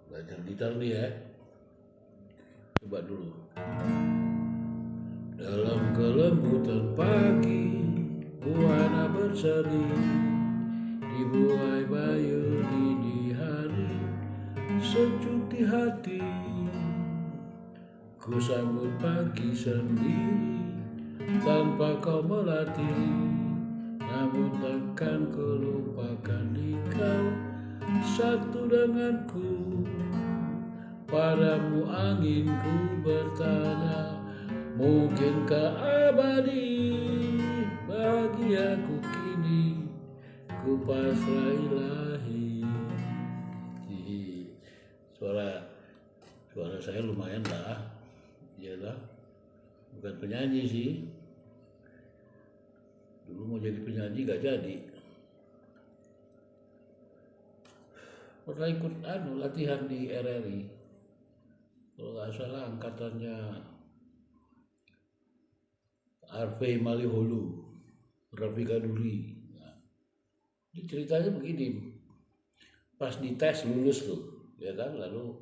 Belajar gitar nih ya. Coba dulu. Dalam kelembutan pagi, buana berseri, dibuai bayu dini hari, sejuk di hati. Ku sambut pagi sendiri, tanpa kau melatih. Namun takkan ku lupakan kau satu denganku. Padamu anginku bertanya, mungkinkah abadi bahagiaku kini ku pasrah ilahi. Suara saya lumayan lah, ya lah. Bukan penyanyi sih. Dulu mau jadi penyanyi gak jadi. Pernah ikut latihan di RRI. Kalau nggak salah angkatannya Harvey Maliholo, Raffi Kaduri. Nah, ini ceritanya begini, pas dites lulus tuh, ya kan, lalu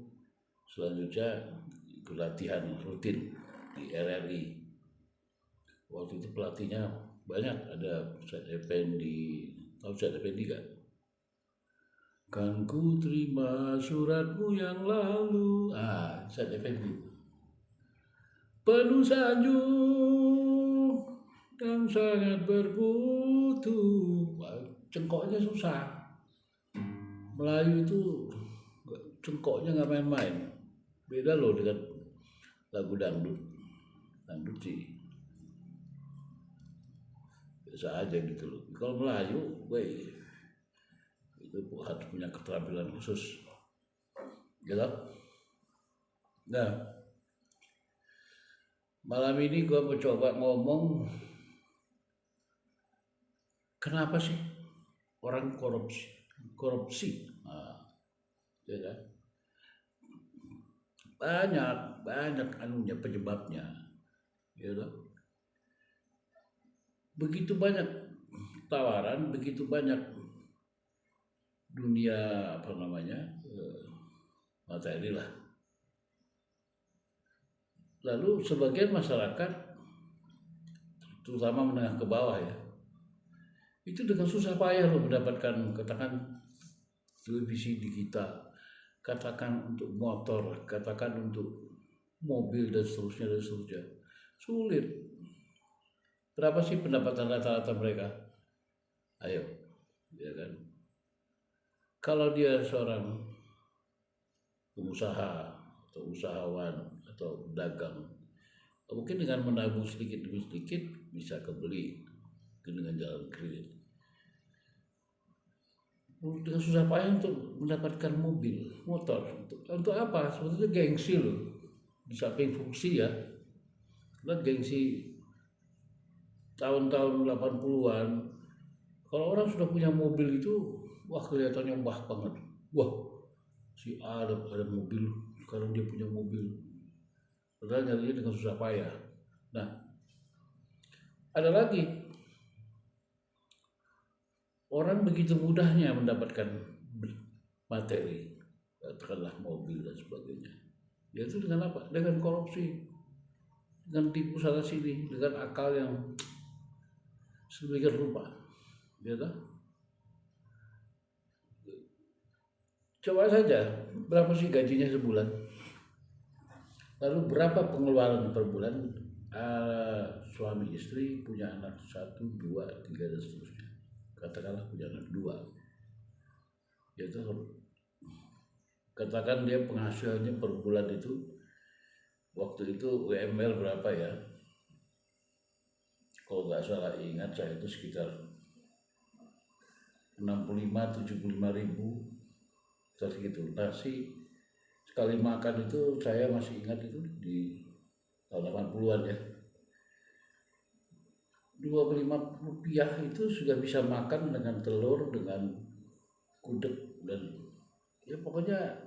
selanjutnya ikut latihan rutin di RRI. Waktu itu pelatihnya banyak, ada Ustadz Effendi, tahu Ustadz Effendi kan? Kan ku terima suratmu yang lalu, Ustadz Effendi. Penuh sanjung yang sangat bermutu, cengkoknya susah. Melayu itu cengkoknya nggak main-main. Beda loh dengan lagu dangdut. Dangdut sih biasa aja gitu loh. Kalau Melayu, itu harus punya keterampilan khusus. Gitu. Nah, malam ini gue mau coba ngomong, kenapa sih orang korupsi? Nah, ya kan? Banyak anunya, penyebabnya, ya kan? Begitu banyak tawaran, begitu banyak dunia materi lah. Lalu sebagian masyarakat, terutama menengah ke bawah ya, itu dengan susah payah loh mendapatkan, katakan televisi digital, katakan untuk motor, katakan untuk mobil dan seterusnya. Sulit. Berapa sih pendapatan rata-rata mereka? Ayo, ya kan? Kalau dia seorang pengusaha atau usahawan atau dagang, mungkin dengan menabung sedikit demi sedikit bisa kebeli dengan jalan kredit. Dengan susah payah untuk mendapatkan mobil, motor, untuk apa? Sebetulnya gengsi loh, di samping fungsi ya. Karena gengsi tahun-tahun 80-an, kalau orang sudah punya mobil itu, wah kelihatannya wah banget. Wah, si A ada mobil, sekarang dia punya mobil. Padahal nyarinya dengan susah payah. Nah, ada lagi, orang begitu mudahnya mendapatkan materi, katakanlah mobil dan sebagainya. Yaitu dengan apa? Dengan korupsi, dengan tipu sana sini, dengan akal yang sedemikian rupa, ya kan? Coba saja, berapa sih gajinya sebulan? Lalu berapa pengeluaran per bulan? Suami istri punya anak 1, 2, 3 dan seterusnya. Katakanlah punya anak 2. Yaitu katakan dia penghasilannya per bulan itu, waktu itu UMR berapa ya? Kalau nggak salah ingat saya itu sekitar 65-75 ribu, segitu. Nasi sekali makan itu saya masih ingat itu di tahun 80-an ya. Rp25 itu sudah bisa makan dengan telur, dengan gudeg, dan ya pokoknya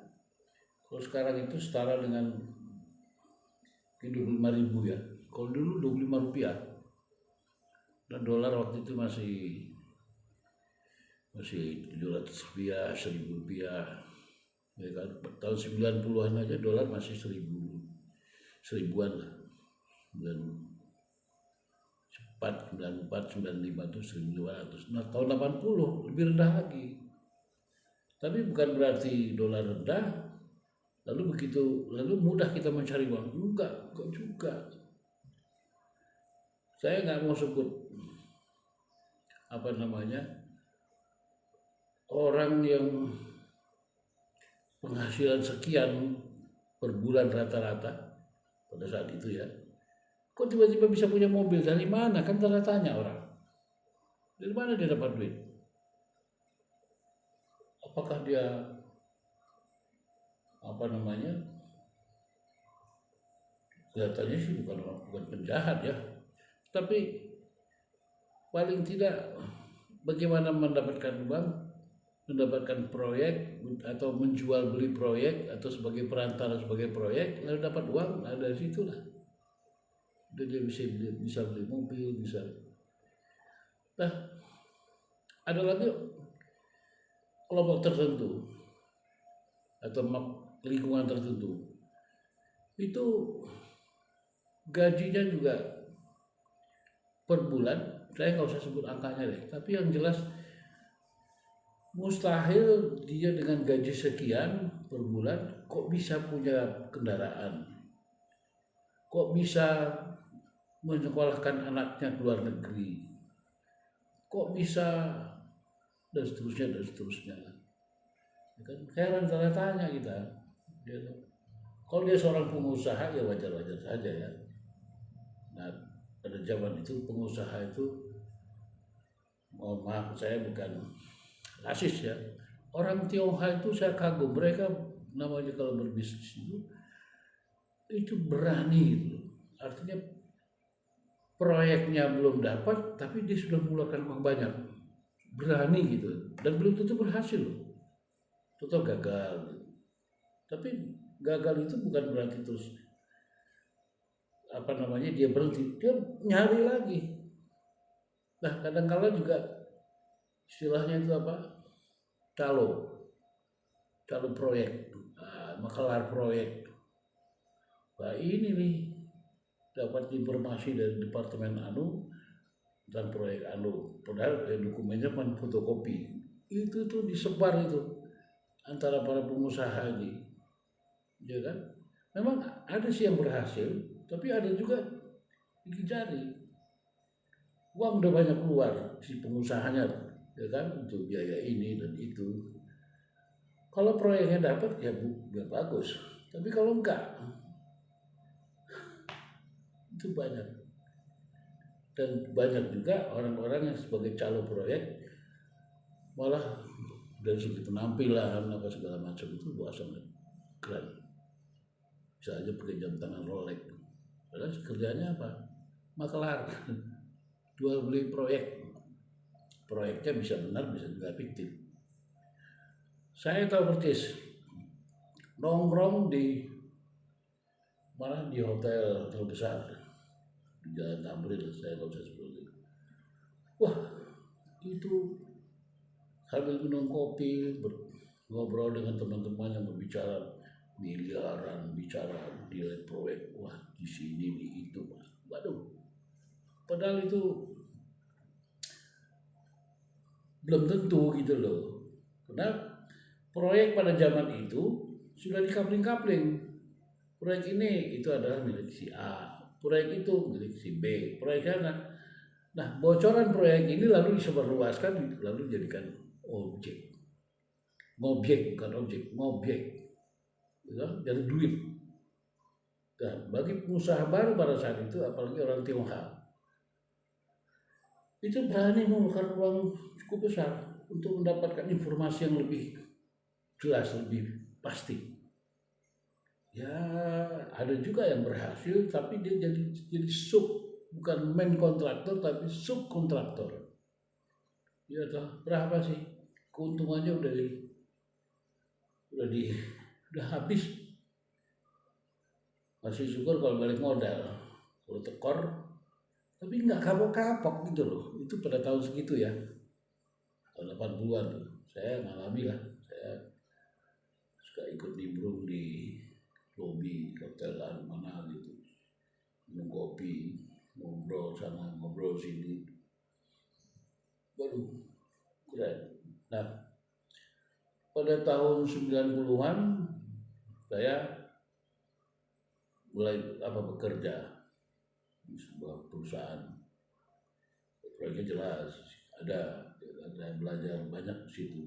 kalau sekarang itu setara dengan 25 ribu ya. Kalau dulu Rp25. Dan dolar waktu itu masih masih Rp700, Rp1.000, ya kan? Tahun 90-an aja dolar masih 1000-an lah. 94, 95 itu 1.200. Nah tahun 80 lebih rendah lagi. Tapi bukan berarti dolar rendah, lalu mudah kita mencari uang. Enggak juga. Saya nggak mau sebut orang yang penghasilan sekian per bulan rata-rata pada saat itu ya. Kok tiba-tiba bisa punya mobil? Dari mana? Kan tanda tanya orang. Dari mana dia dapat duit? Apakah dia kelihatannya sih bukan penjahat ya, tapi paling tidak bagaimana mendapatkan uang, mendapatkan proyek atau menjual beli proyek atau sebagai perantara sebagai proyek, lalu dapat uang, nah dari situlah dia bisa beli mobil, bisa. Nah, ada lagi kelompok tertentu atau lingkungan tertentu itu gajinya juga per bulan, saya nggak usah sebut angkanya deh, tapi yang jelas mustahil dia dengan gaji sekian per bulan kok bisa punya kendaraan, kok bisa menyekolahkan anaknya ke luar negeri, kok bisa, dan seterusnya. Kan heran tanda tanya kita. Kalau dia seorang pengusaha ya wajar-wajar saja ya. Nah pada zaman itu pengusaha itu, mohon maaf saya bukan rasis ya, orang Tionghoa itu saya kagum, mereka namanya kalau berbisnis itu berani gitu. Artinya proyeknya belum dapat tapi dia sudah mengeluarkan uang banyak, berani gitu, dan belum tentu berhasil, tetap gagal gitu. Tapi gagal itu bukan berarti terus dia berhenti, dia nyari lagi. Nah kadang-kala juga istilahnya itu calo proyek, makelar proyek. Nah ini nih dapat informasi dari departemen dan proyek padahal dokumennya kan fotokopi, itu tuh disebar itu antara para pengusaha ini, ya kan? Memang ada sih yang berhasil, tapi ada juga dikejar. Uang udah banyak keluar si pengusahanya, ya kan, untuk biaya ini dan itu. Kalau proyeknya dapat ya bagus, tapi kalau enggak itu banyak. Dan banyak juga orang-orang yang sebagai calo proyek malah dari segi penampilan segala macam itu sangat keren, bisa aja pakai jam tangan Rolex, padahal kerjanya apa? Makelar, jual beli proyeknya bisa benar bisa juga fiktif. Saya tahu persis nongkrong di hotel besar di Jalan Tamrin, saya nggak usah sebut itu. Wah itu sambil minum kopi, ngobrol dengan teman-teman yang berbicara miliaran, bicara nilai proyek, wah di sini di itu, waduh. Padahal itu belum tentu gitu loh. Karena proyek pada zaman itu sudah dikapling-kapling. Proyek ini itu adalah milik si A, proyek itu milik si B, proyek sana. Nah bocoran proyek ini lalu disebarluaskan, lalu dijadikan ngobjek, jadi duit. Dan bagi pengusaha baru pada saat itu, apalagi orang Tionghoa, itu berani mengeluarkan uang cukup besar untuk mendapatkan informasi yang lebih jelas, lebih pasti. Ya ada juga yang berhasil, tapi dia jadi bukan main kontraktor tapi subkontraktor. Ya berapa sih keuntungannya udah habis. Masih syukur kalau balik modal, kalau tekor tapi nggak kapok-kapok gitu loh. Itu pada tahun segitu ya, tahun 80-an tuh. Saya ngalami lah. Saya suka ikut nimbrung di lobi hotelan mana gitu. Minum kopi, ngobrol sana, ngobrol sini. Waduh, keren. Nah, pada tahun 90-an saya mulai bekerja di sebuah perusahaan. Proyeknya jelas, ada saya belajar banyak di situ.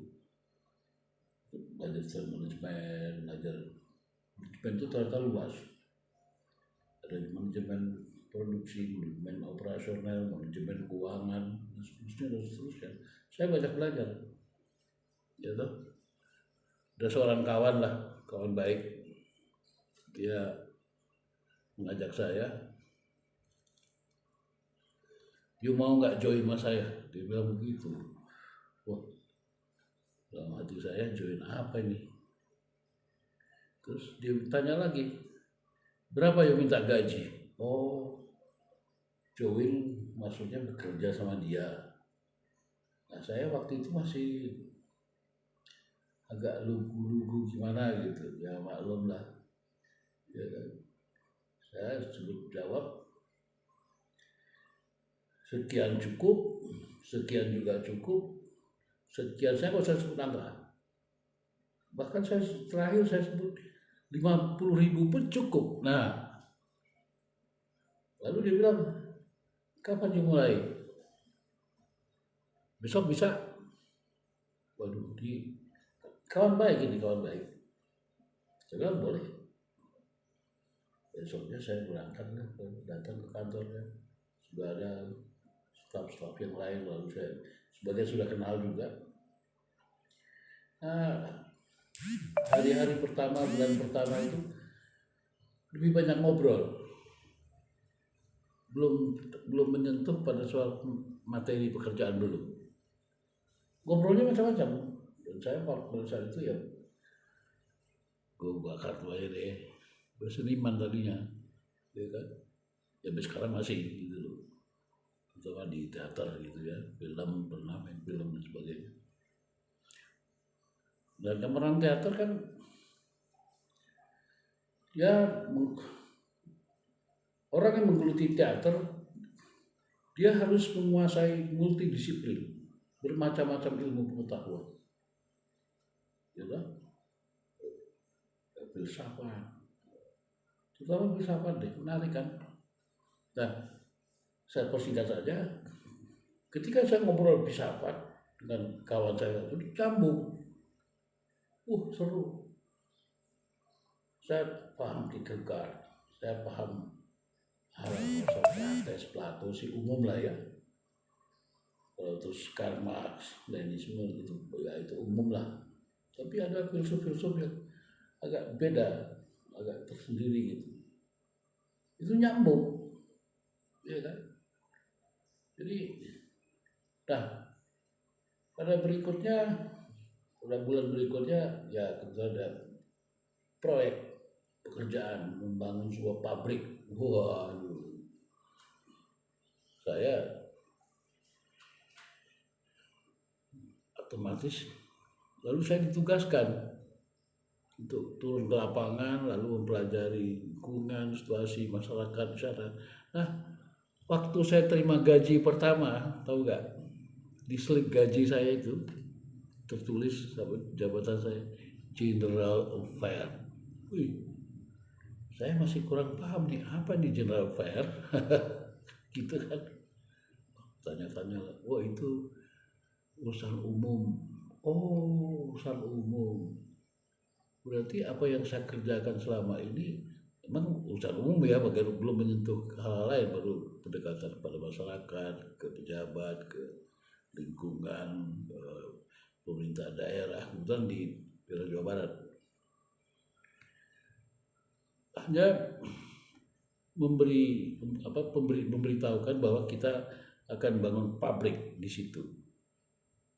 Belajar manajemen, manajemen itu ternyata luas. Ada manajemen produksi, manajemen operasional, manajemen keuangan, dan seterusnya. Saya banyak belajar. Ya toh? Ada seorang kawan baik, dia mengajak saya, "You mau nggak join sama saya?" Dia bilang begitu. Wah, dalam hati saya, join apa ini? Terus dia tanya lagi, "Berapa you minta gaji?" Oh, join maksudnya bekerja sama dia. Nah, saya waktu itu masih agak lugu-lugu gimana gitu, ya maklum lah. Ya kan? Saya sebut jawab, sekian cukup, sekian juga cukup, sekian saya nggak usah sebut angka. Bahkan terakhir saya sebut 50.000 pun cukup. Nah, lalu dia bilang, "Kapan dimulai?" "Besok bisa." Waduh, kawan baik ini, kawan baik. Saya bilang boleh. Besoknya saya berangkat, datang ke kantornya. Sudah ada staf-staf yang lain, lalu saya sebagai sudah kenal juga. Nah, hari-hari pertama, bulan pertama itu lebih banyak ngobrol. Belum menyentuh pada soal materi pekerjaan dulu. Ngobrolnya macam-macam. Dan saya pada saat itu ya, gue bakar tuh aja deh. Berseniman tadinya, ya kan? Ya sekarang masih gitu loh. Terutama di teater gitu ya, film, pernah main film dan sebagainya. Dan pemeran teater kan ya, orang yang menggeluti teater dia harus menguasai multidisiplin, bermacam-macam ilmu pengetahuan. Ya kan? Filsafat, terutama filsafat deh, menarik kan? Nah, saya persingkat saja. Ketika saya ngobrol filsafat dengan kawan saya itu dicambung, seru. Saya paham Kierkegaard, saya paham Socrates, Plato, si umum lah ya. Terus Karl Marx, Leninisme itu ya itu umum lah. Tapi ada filsuf-filsuf yang agak beda, agak tersendiri gitu. Itu nyambung, ya kan? Jadi, nah pada bulan berikutnya ya kita ada proyek pekerjaan membangun sebuah pabrik. Waduh, saya otomatis lalu saya ditugaskan untuk turun ke lapangan, lalu mempelajari lingkungan, situasi masyarakat di sana. Nah, waktu saya terima gaji pertama, tahu nggak? Di slip gaji saya itu tertulis jabatan saya General Affair. Wih, saya masih kurang paham nih, apa nih General Affair? Gitu kan? Tanya-tanya, wah itu urusan umum. Oh, urusan umum. Berarti apa yang saya kerjakan selama ini memang urusan umum ya, bagaimana belum menyentuh hal lain, baru pendekatan kepada masyarakat, ke pejabat, ke lingkungan, pemerintah daerah, kebetulan di daerah Jawa Barat. Hanya memberitahukan bahwa kita akan bangun pabrik di situ.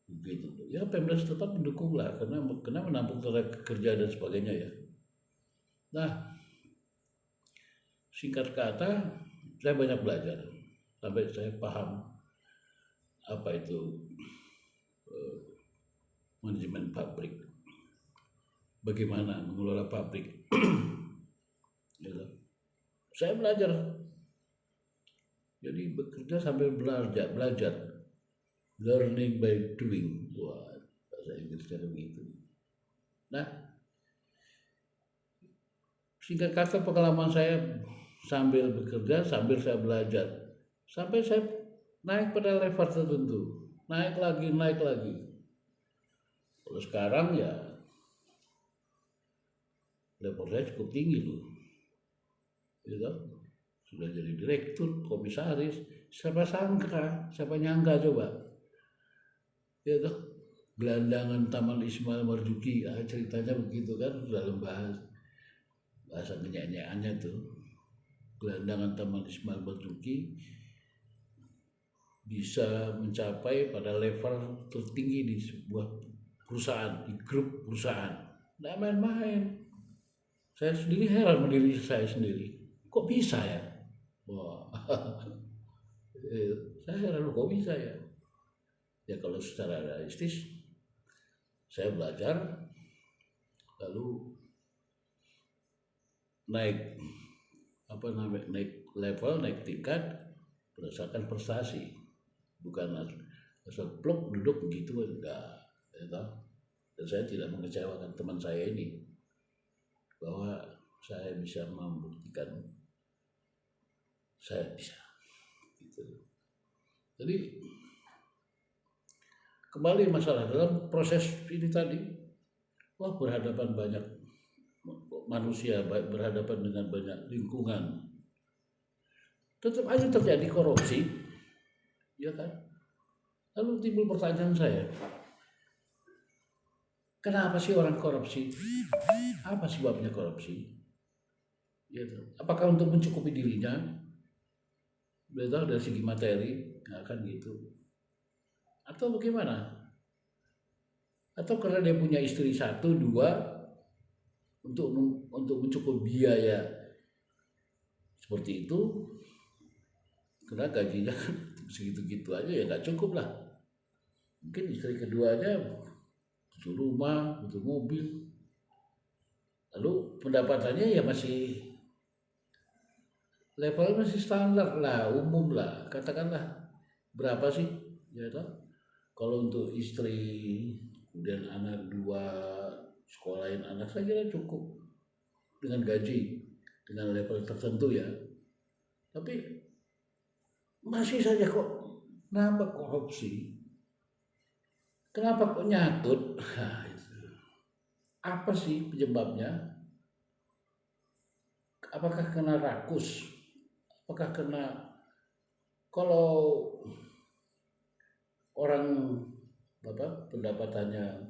Begitu. Ya Pemda setempat mendukung lah karena menampung tenaga kerja dan sebagainya ya. Nah, singkat kata saya banyak belajar sampai saya paham apa itu manajemen pabrik, bagaimana mengelola pabrik. Gitu. Saya belajar, jadi bekerja sambil belajar, learning by doing. Wah, bahasa Inggrisnya begitu. Nah, singkat kata pengalaman saya sambil bekerja, sambil saya belajar, sampai saya naik pada level tertentu, naik lagi. Kalau sekarang ya level saya cukup tinggi loh, gitu. Sudah jadi direktur, komisaris, siapa sangka, siapa nyangka coba, gitu. Gelandangan Taman Ismail Marzuki, ceritanya begitu kan dalam bahasa penyanyiannya tuh. Gelandangan Taman Ismail Marzuki bisa mencapai pada level tertinggi di sebuah perusahaan, di grup perusahaan. Nggak main-main. Saya sendiri heran dengan diri saya sendiri. Kok bisa ya? Wah, saya heran kok bisa ya. Ya kalau secara realistis, saya belajar, lalu naik level, naik tingkat berdasarkan prestasi, bukan asal pluk duduk begitu enggak. Dan saya tidak mengecewakan teman saya ini bahwa saya bisa membuktikan saya bisa. Gitu. Jadi kembali masalah dalam proses ini tadi, berhadapan banyak manusia, berhadapan dengan banyak lingkungan, tetap aja terjadi korupsi, ya kan? Lalu timbul pertanyaan saya, kenapa sih orang korupsi? Apa sebabnya korupsi? Gitu. Apakah untuk mencukupi dirinya? Betul, dari segi materi, nggak kan gitu? Atau bagaimana? Atau karena dia punya istri 1, 2, untuk mencukupi biaya seperti itu, karena gajinya segitu-gitu aja ya nggak cukup lah. Mungkin istri keduanya butuh rumah, butuh mobil, lalu pendapatannya ya masih level masih standar lah, umum lah, katakanlah berapa sih, ya toh? Kalau untuk istri kemudian anak 2, sekolahin anak, saya kira cukup dengan gaji, dengan level tertentu ya. Tapi masih saja kok nambah korupsi. Kenapa kok nyatut? Apa sih penyebabnya? Apakah kena rakus? Apakah kena, kalau orang pendapatannya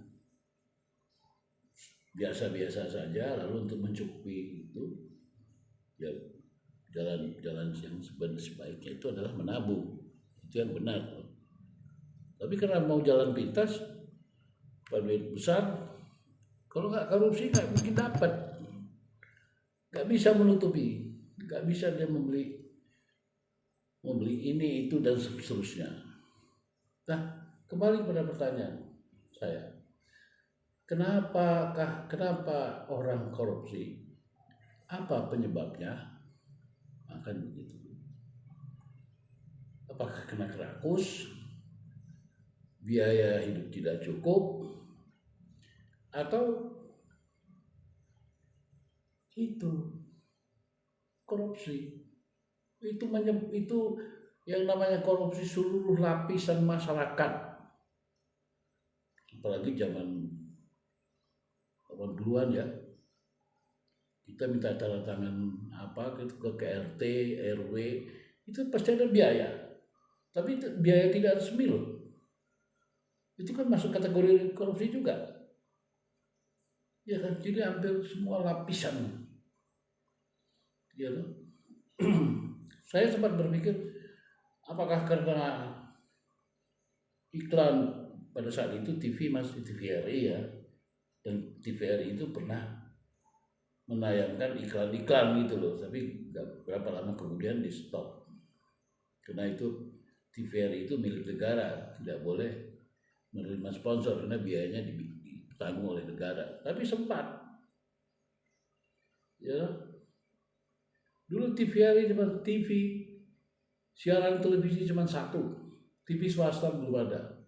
biasa-biasa saja, lalu untuk mencukupi itu ya jalan yang sebaiknya itu adalah menabung, itu yang benar. Tapi karena mau jalan pintas, duit besar, kalau nggak korupsi nggak mungkin dapat, nggak bisa menutupi, nggak bisa dia membeli ini itu dan seterusnya. Nah, kembali pada pertanyaan saya, kenapa orang korupsi? Apa penyebabnya? Akan begitu. Apakah kena rakus, biaya hidup tidak cukup, atau itu korupsi? Itu yang namanya korupsi seluruh lapisan masyarakat. Apalagi zaman 80-an ya, kita minta tanda tangan ke KRT, RW, itu pasti ada biaya. Tapi itu biaya tidak resmi loh. Itu kan masuk kategori korupsi juga. Ya kan, jadi hampir semua lapisan. Ya loh. Saya sempat berpikir, apakah karena iklan pada saat itu TV masih TVRI ya, dan TVRI itu pernah menayangkan iklan-iklan gitu loh, tapi nggak berapa lama kemudian di stop, karena itu TVRI itu milik negara, tidak boleh menerima sponsor karena biayanya tanggung oleh negara. Tapi sempat, ya dulu TVRI cuma TV, siaran televisi cuma satu, TV swasta belum ada.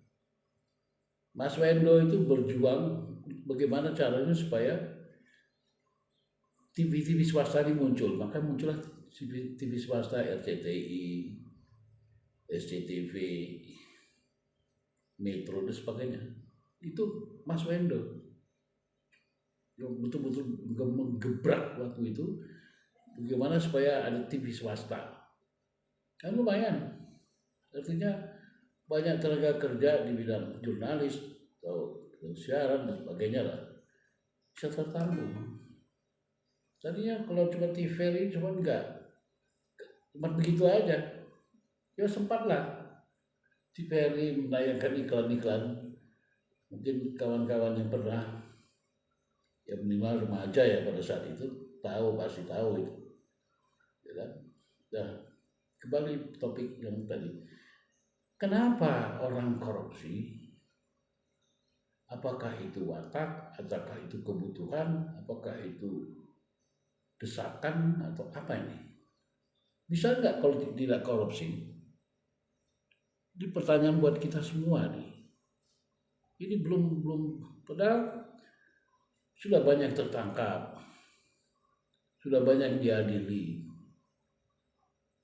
Mas Wendo itu berjuang bagaimana caranya supaya TV swasta ini muncul, maka muncullah TV swasta, RCTI, SCTV, Metro dan sebagainya. Itu Mas Wendo yang betul-betul menggebrak waktu itu bagaimana supaya ada TV swasta. Kan lumayan, artinya banyak tenaga kerja di bidang jurnalis atau siaran dan sebagainya lah bisa tertanggung. Tadinya kalau cuma TVRI cuma cuma begitu aja. Ya sempatlah TVRI menayangkan iklan-iklan. Mungkin kawan-kawan yang pernah, ya minimal remaja ya pada saat itu pasti tahu itu, ya kan? Nah, kembali topik yang tadi. Kenapa orang korupsi? Apakah itu watak, apakah itu kebutuhan, apakah itu desakan atau apa ini? Bisa nggak kalau tidak korupsi? Ini pertanyaan buat kita semua nih. Ini belum padahal sudah banyak tertangkap, sudah banyak diadili,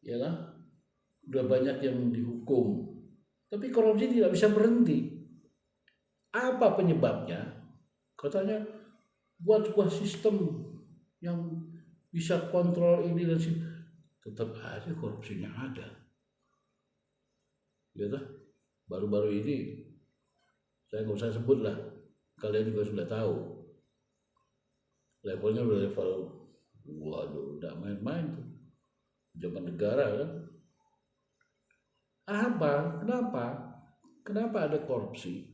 ya kan? Sudah banyak yang dihukum, tapi korupsi tidak bisa berhenti. Apa penyebabnya? Katanya buat sebuah sistem yang bisa kontrol ini dan sini, tetap aja korupsinya ada. Ya kan? Baru-baru ini saya nggak usah sebut lah, kalian juga sudah tahu. Levelnya udah level, waduh, udah main-main tuh, zaman negara kan. Apa? Kenapa ada korupsi?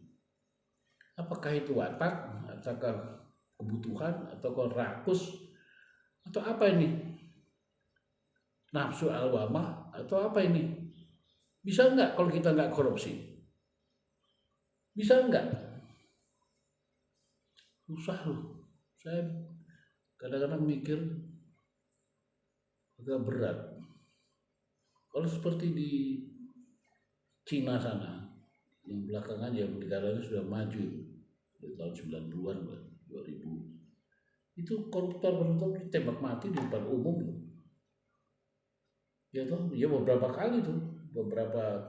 Apakah itu watak, ataukah kebutuhan, ataukah rakus, atau apa ini? Nafsu alwamah, atau apa ini? Bisa nggak kalau kita nggak korupsi? Bisa nggak? Susah loh. Saya kadang-kadang mikir agak berat. Kalau seperti di Cina sana, yang belakangan yang negaranya sudah maju dari tahun 90-an, 2000, itu koruptor ditembak mati di depan umum. Ya toh, ya beberapa kali tuh, beberapa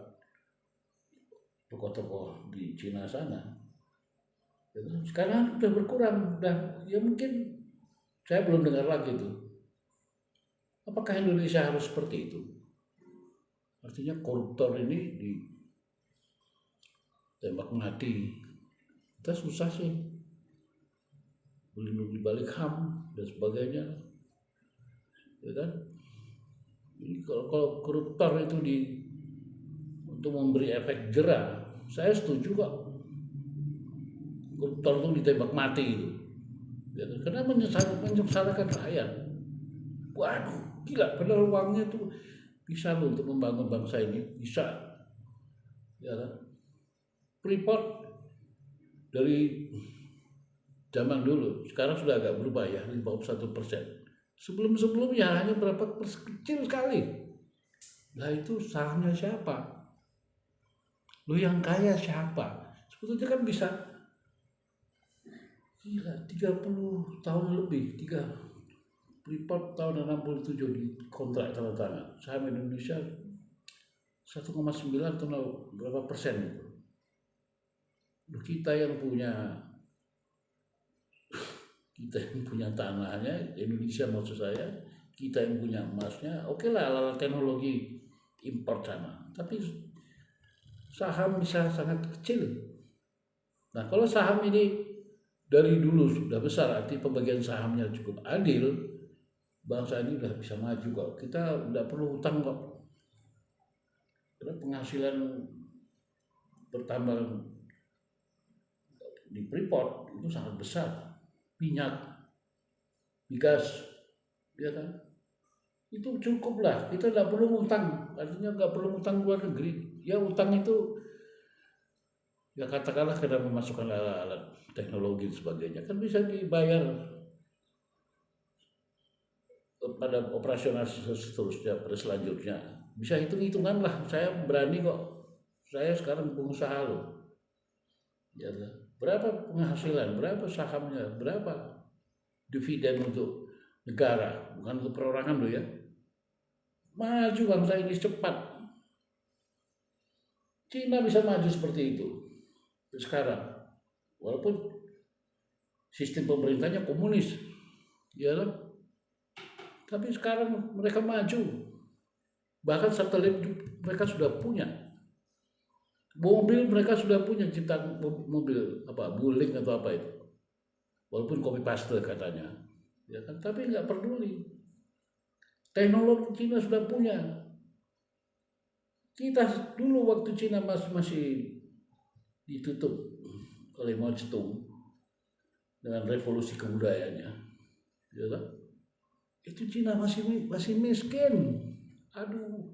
tokoh-tokoh di Cina sana. Ya toh, sekarang sudah berkurang, ya mungkin saya belum dengar lagi tuh. Apakah Indonesia harus seperti itu? Artinya koruptor ini ditembak mati. Kita susah sih melindungi balik HAM dan sebagainya, ya kan? Jadi kalau koruptor itu untuk memberi efek jera, saya setuju kok. Koruptor itu ditembak mati itu, ya kan? Karena menyengsarakan rakyat. Waduh, gila, padahal uangnya tuh bisa loh untuk membangun bangsa ini, bisa, ya kan? Freeport dari zaman dulu, sekarang sudah agak berubah ya, 51%. Sebelumnya hanya berapa kecil sekali. Lah itu sahamnya siapa? Lo yang kaya siapa? Sebetulnya kan bisa, gila, 30 tahun lebih, Freeport tahun 67 di kontrak tanda tangan. Saham Indonesia 1,9 atau berapa persen itu. Kita yang punya tanahnya, Indonesia maksud saya, kita yang punya emasnya, oke lah, alat teknologi import sana, tapi saham bisa sangat kecil. Nah, kalau saham ini dari dulu sudah besar, arti pembagian sahamnya cukup adil, bangsa ini udah bisa maju kok. Kita udah perlu hutang kok, karena penghasilan bertambah di Freeport itu sangat besar. Minyak, migas, ya kan? Itu cukup lah. Kita nggak perlu ngutang, artinya nggak perlu ngutang luar negeri. Ya utang itu Ya katakanlah karena memasukkan alat-alat teknologi dan sebagainya, kan bisa dibayar pada operasional seterusnya, pada selanjutnya. Bisa hitung-hitungan lah, saya berani kok. Saya sekarang pengusaha loh. Ya, berapa penghasilan, berapa sahamnya, berapa dividen untuk negara, bukan untuk perorangan loh ya. Maju bangsa ini cepat. Cina bisa maju seperti itu sekarang, walaupun sistem pemerintahnya komunis, ya kan? Tapi sekarang mereka maju, bahkan satelit mereka sudah punya, mobil mereka sudah punya, ciptaan mobil apa, Wuling atau apa itu, walaupun copy paste katanya, ya kan? Tapi nggak peduli, teknologi Cina sudah punya. Kita dulu waktu Cina masih ditutup oleh Mao Zedong dengan revolusi kebudayaannya, ya kan? Itu Cina masih miskin. Aduh,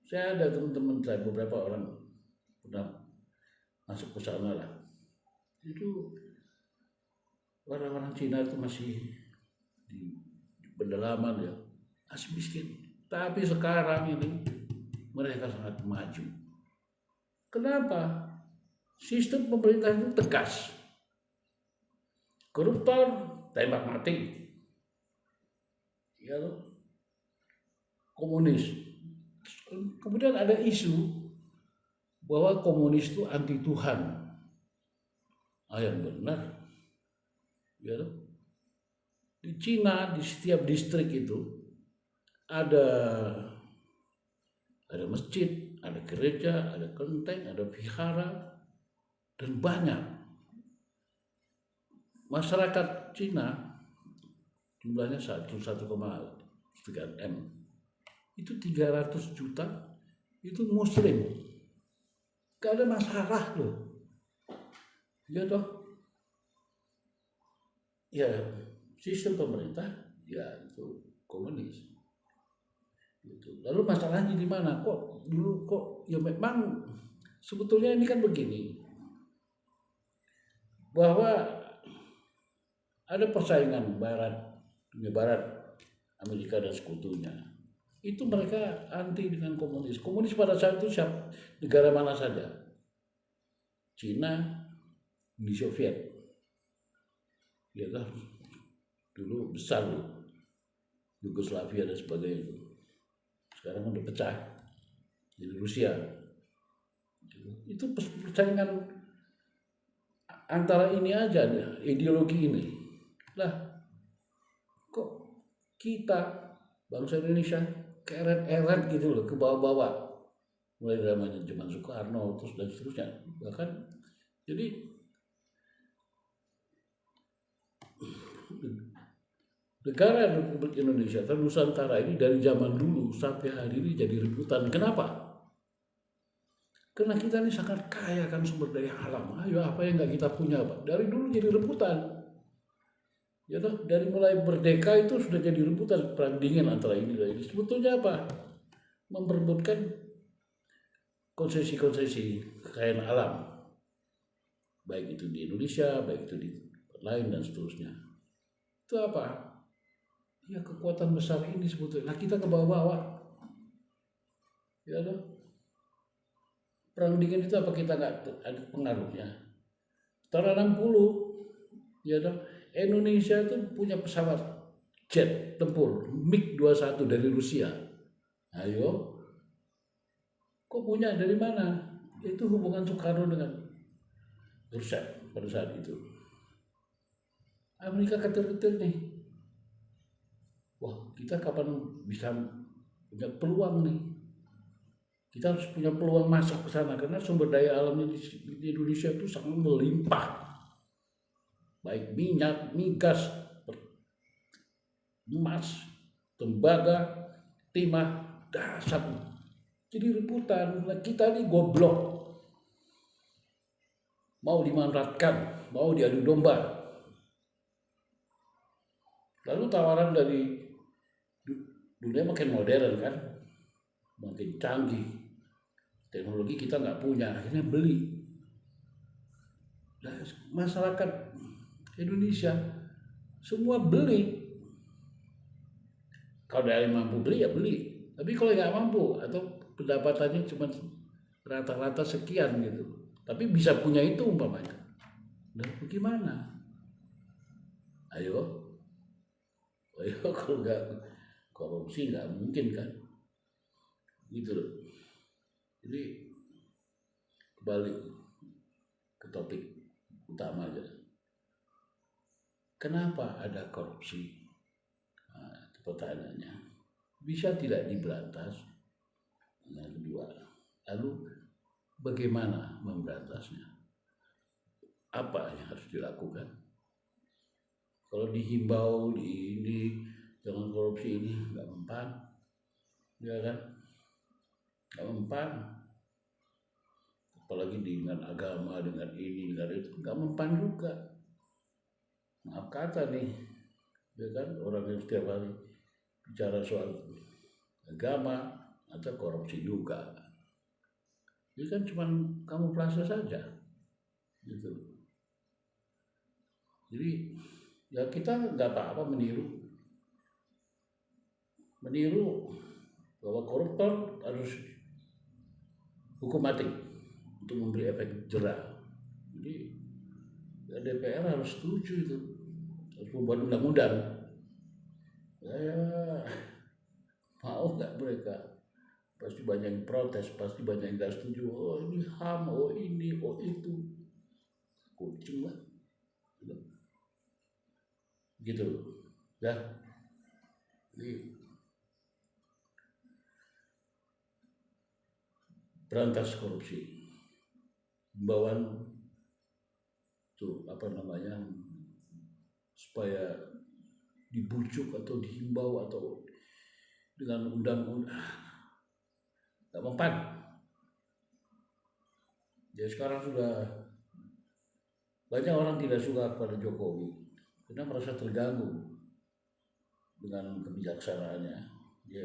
saya ada teman-teman saya, beberapa orang pernah masuk ke sana lah. Itu orang-orang Cina itu masih di pedalaman ya, masih miskin. Tapi sekarang ini mereka sangat maju. Kenapa? Sistem pemerintah itu tegas. Koruptor tembak mati. Ya, komunis. Kemudian ada isu bahwa komunis itu anti Tuhan. Yang benar. Ya, di Cina di setiap distrik itu ada masjid, ada gereja, ada kelenteng, ada vihara, dan banyak. Masyarakat Cina jumlahnya 1,3 M. Itu 300 juta itu muslim. Gak ada masalah loh. Ya toh. Ya sistem pemerintah ya itu komunis. Gitu. Lalu masalahnya di mana? Kok dulu kok ya memang sebetulnya ini kan begini. Bahwa ada persaingan dunia barat, Amerika dan sekutunya. Itu mereka anti dengan komunis. Komunis pada saat itu negara mana saja? Cina, Uni Soviet. Ya kan? Dulu besar loh. Yugoslavia dan sebagainya. Sekarang udah pecah. Jadi Rusia. Itu persaingan antara ini aja, ideologi ini. Lah, kok kita bangsa Indonesia keret-eret gitu loh, ke bawah-bawah. Mulai dari zaman Soekarno terus dan seterusnya. Bahkan jadi negara Republik Indonesia atau Nusantara ini dari zaman dulu sampai hari ini jadi rebutan. Kenapa? Karena kita ini sangat kaya kan sumber daya alam. Ayo apa yang nggak kita punya, Pak? Dari dulu jadi rebutan. Ya toh, dari mulai merdeka itu sudah jadi rebutan, perang dingin antara ini dan ini. Sebetulnya apa? Memperebutkan konsesi-konsesi kekayaan alam. Baik itu di Indonesia, baik itu di lain dan seterusnya. Itu apa? Ya kekuatan besar ini sebetulnya. Nah kita ke bawah-bawah. Ya toh. Perang dingin itu apa kita nggak ada pengaruhnya? Tahun 60, ya toh. Indonesia itu punya pesawat jet tempur MiG-21 dari Rusia. Ayo, kok punya dari mana? Itu hubungan Soekarno dengan Rusia pada saat itu. Amerika ketir-ketir nih. Wah, kita kapan bisa punya peluang nih? Kita harus punya peluang masuk ke sana karena sumber daya alamnya di Indonesia itu sangat melimpah. Baik minyak, migas, emas, tembaga, timah, dasar. Jadi rebutan. Kita ini goblok. Mau dimanfaatkan, mau diadu domba. Lalu tawaran dari dunia makin modern kan, makin canggih. teknologi kita nggak punya, akhirnya beli. Nah, masyarakat Indonesia semua beli. Kalau ada yang mampu beli ya beli, tapi kalau nggak mampu atau pendapatannya cuma rata-rata sekian gitu, tapi bisa punya itu umpamanya, nah bagaimana? Ayo kalau nggak korupsi nggak mungkin kan, gitu loh. Jadi kembali ke topik utama aja. Kenapa ada korupsi? Nah, itu pertanyaannya. Bisa tidak diberantas? Yang kedua, lalu bagaimana memberantasnya? Apa yang harus dilakukan? Kalau dihimbau ini jangan korupsi ini nggak mempan, ya kan? Nggak mempan. Apalagi dengan agama, dengan ini, dengan itu nggak mempan juga. Maaf kata nih, ya kan, orang yang setiap hari bicara soal agama atau korupsi juga. Ini kan cuma kamuflase saja, gitu. Jadi ya kita nggak apa-apa meniru bahwa koruptor harus hukum mati untuk memberi efek jera. Jadi ya DPR harus setuju itu, harus membuat undang-undang. Ya mau nggak mereka? Pasti banyak yang protes, pasti banyak yang nggak setuju. Oh ini HAM, oh ini, oh itu, kucing lah, gitu ya. Jadi berantas korupsi, himbauan tuh apa namanya, supaya dibujuk atau dihimbau atau dengan undang-undang nggak mempan. Ya sekarang sudah banyak orang tidak suka kepada Jokowi karena merasa terganggu dengan kebijaksanaannya. Ya,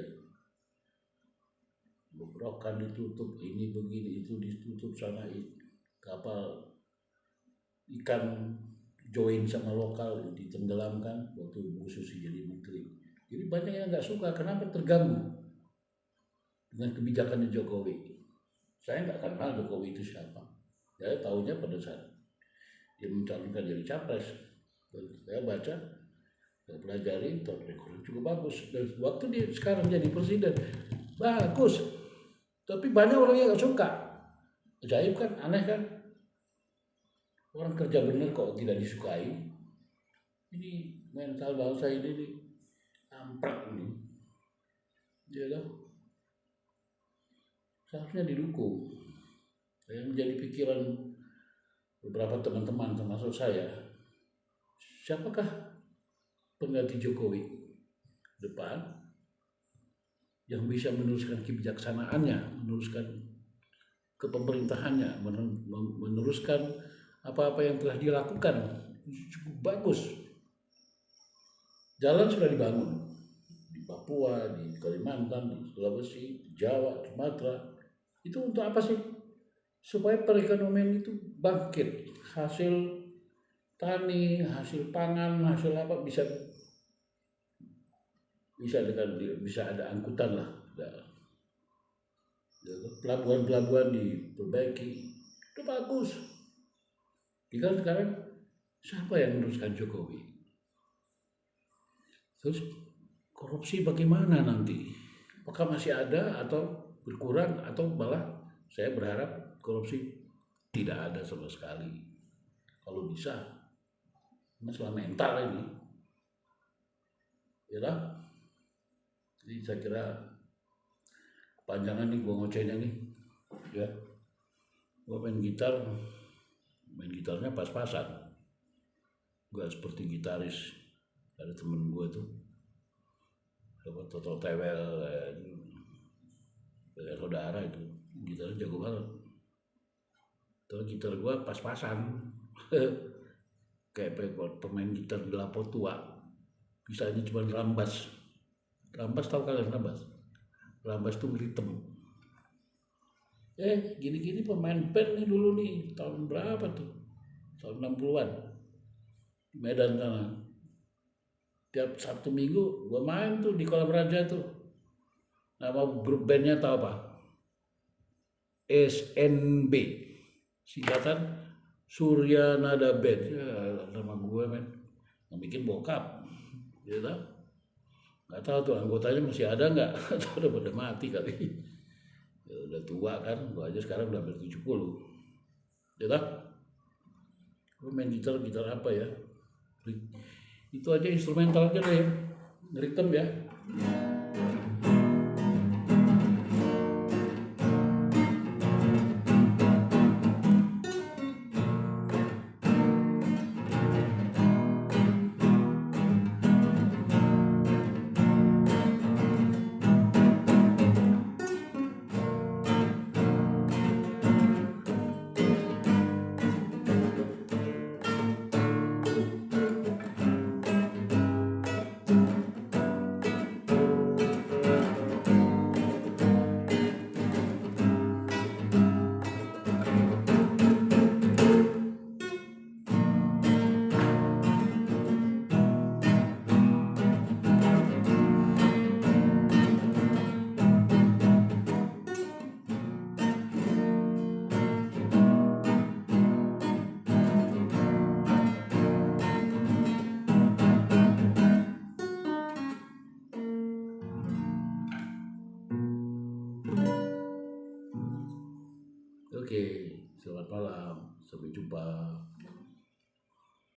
Bukrokan ditutup, ini begini, itu ditutup, sana kapal ikan join sama lokal ditenggelamkan waktu Bu Susi jadi menteri. Jadi banyak yang nggak suka, kenapa terganggu dengan kebijakannya Jokowi. Saya nggak kenal Jokowi itu siapa. Saya tahunya pada saat dia mencalonkan jadi capres. Saya baca, saya pelajari, track record cukup bagus. Dan waktu dia sekarang jadi presiden, bagus. Tapi banyak orang yang nggak suka. Ajaib kan, aneh kan? Orang kerja bener kok tidak disukai. Ini mental bangsa ini nih, amprak ini. Ya kan? Seharusnya didukung. Yang menjadi pikiran beberapa teman-teman termasuk saya, siapakah pengganti Jokowi depan yang bisa meneruskan kebijaksanaannya, meneruskan kepemerintahannya, meneruskan apa-apa yang telah dilakukan. Cukup bagus. Jalan sudah dibangun di Papua, di Kalimantan, di Sulawesi, di Jawa, Sumatera. Itu untuk apa sih? Supaya perekonomian itu bangkit, hasil tani, hasil pangan, hasil apa bisa ada angkutan lah, pelabuhan-pelabuhan diperbaiki, itu bagus. Tinggal sekarang siapa yang meneruskan Jokowi? Terus korupsi bagaimana nanti? Apakah masih ada atau berkurang atau malah saya berharap korupsi tidak ada sama sekali. Kalau bisa, masalah mental ini, ya lah. Jadi saya kira kepanjangan nih gua ngocehnya nih, ya. Gua main gitarnya pas-pasan, gak seperti gitaris ada temen gua tuh, dapat Toto Tewel, saudara itu, gitarnya jago banget. Terus gitar gua pas-pasan, kayak pemain gitar di lapo tua, bisanya cuma rambas. Rambas tahu kalian rambas? Rambas tuh ritem. Gini-gini pemain band nih dulu nih, tahun berapa tuh? Tahun 60-an, di Medan sana. Tiap Sabtu Minggu gua main tuh di Kolam Raja tuh. Nama grup bandnya tahu apa? SNB, singkatan Surya Nada Band. Ya, nama gue men, yang bikin bokap, gitu. Nggak tahu tuh anggotanya masih ada nggak? Atau udah pada mati kali. Ya, udah tua kan, gue aja sekarang udah hampir 70. Gitu. Gue main gitar apa ya? Itu aja instrumentalnya deh, ngeritem ya. Oke, selamat malam, sampai jumpa.